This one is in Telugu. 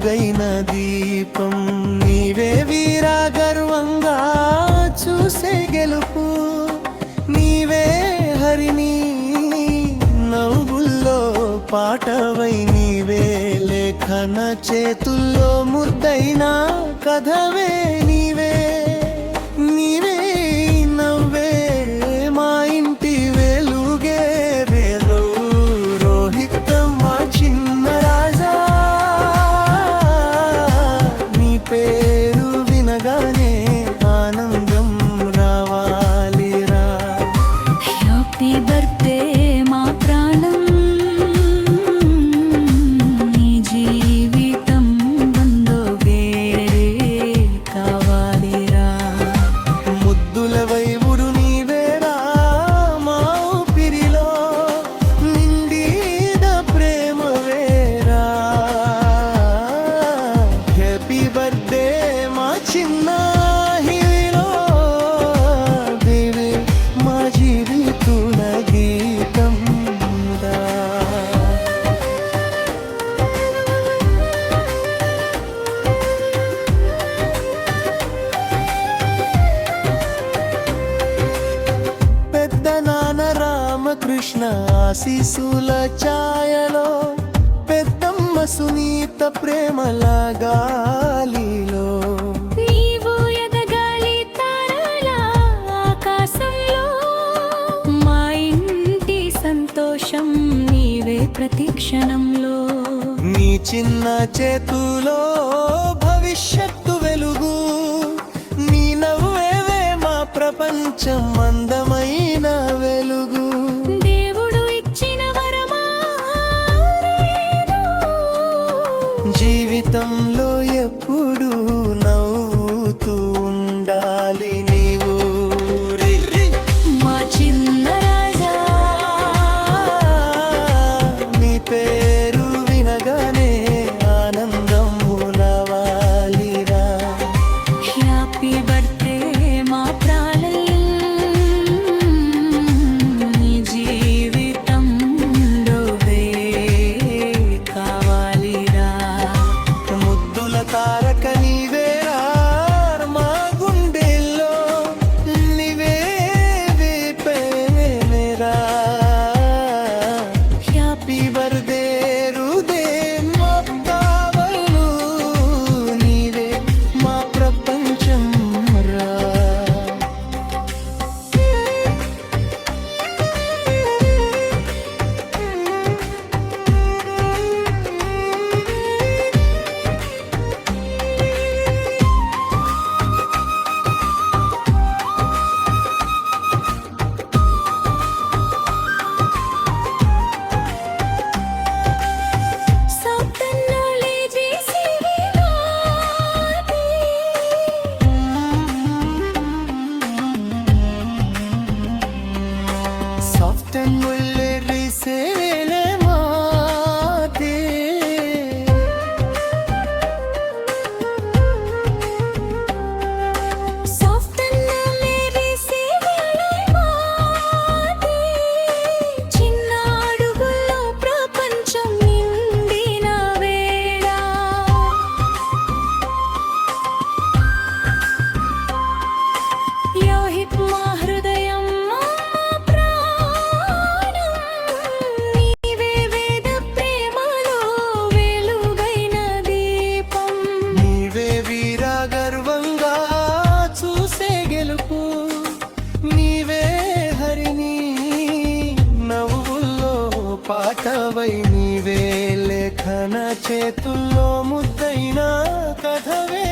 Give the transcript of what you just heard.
వెలుగైన దీపం నీవే వీరా గర్వంగా చూసే గెలుపు నీవే హరిని నవ్వుల్లో పాటవై నీవే లేఖన చేతుల్లో ముద్దైన కథవే నీవే నీవే నవ్వే మా ఇంటి వెలుగే వేలు రోహిత్ మా చిన్న రాజా నీ పేరు వినగానే ఆనందం రావాలిరా. హ్యాపీ బర్త్డే మా ప్రాణం నీ జీవితం బందోగే కావాలిరా. ముద్దుల వైవుడు నీవేరా మా ఊపిరిలో నిండిన ప్రేమ వేరా. హ్యాపీ బర్త్డే మా చిన్న హీరో దేవి మా జీవితుల గీతం రా. పెద్ద నాన్న రామకృష్ణ ఆశీసుల ఛాయలో పెద్దమ్మ సునీత ప్రేమల గాలిలో నీవు ఎదగాలి తారల ఆకాశంలో మా ఇంటి సంతోషం నీవే ప్రతి క్షణంలో. నీ చిన్న చేతులో భవిష్యత్తు వెలుగు నీ నవ్వేవే మా ప్రపంచం అందమైన వెలుగు. దేవుడు ఇచ్చిన వరమా జీవితంలో ఎప్పుడు నవ్వుతూ ఉండాలి నీవు మా చిన్న రాజా. నీ పేరు వినగానే ఆనందం రావాలిరా. హ్యాపీ బర్త్డే మా ప్రాణం నీ జీవితం లోవే కావాలిరా. ముద్దుల తారక నీవేరా మా గుండెల్లో నీవే వేపేరా. హ్యాపీ బర్త్డే రుదే మా కావలు నీవే మా ప్రపంచం రా. సౌతన్నోలే చేసి వినాది సాఫ్ట్ అండ్ ముల్లెర్రి సేవేలే మాతే సౌతన్నోలే చేసి వినాది చిన్న అడుగుల్లో ప్రపంచం నిండిన వేళ. యోహిత్ మా హృదయం మా ప్రాణం నీవే వేద ప్రేమలో వెలుగైన దీపం. నీవే వీరా గర్వంగా చూసే గెలుపు నీవే హరిని నవ్వుల్లో పాటవై నీవే లేఖన చేతుల్లో ముద్దైన కథవే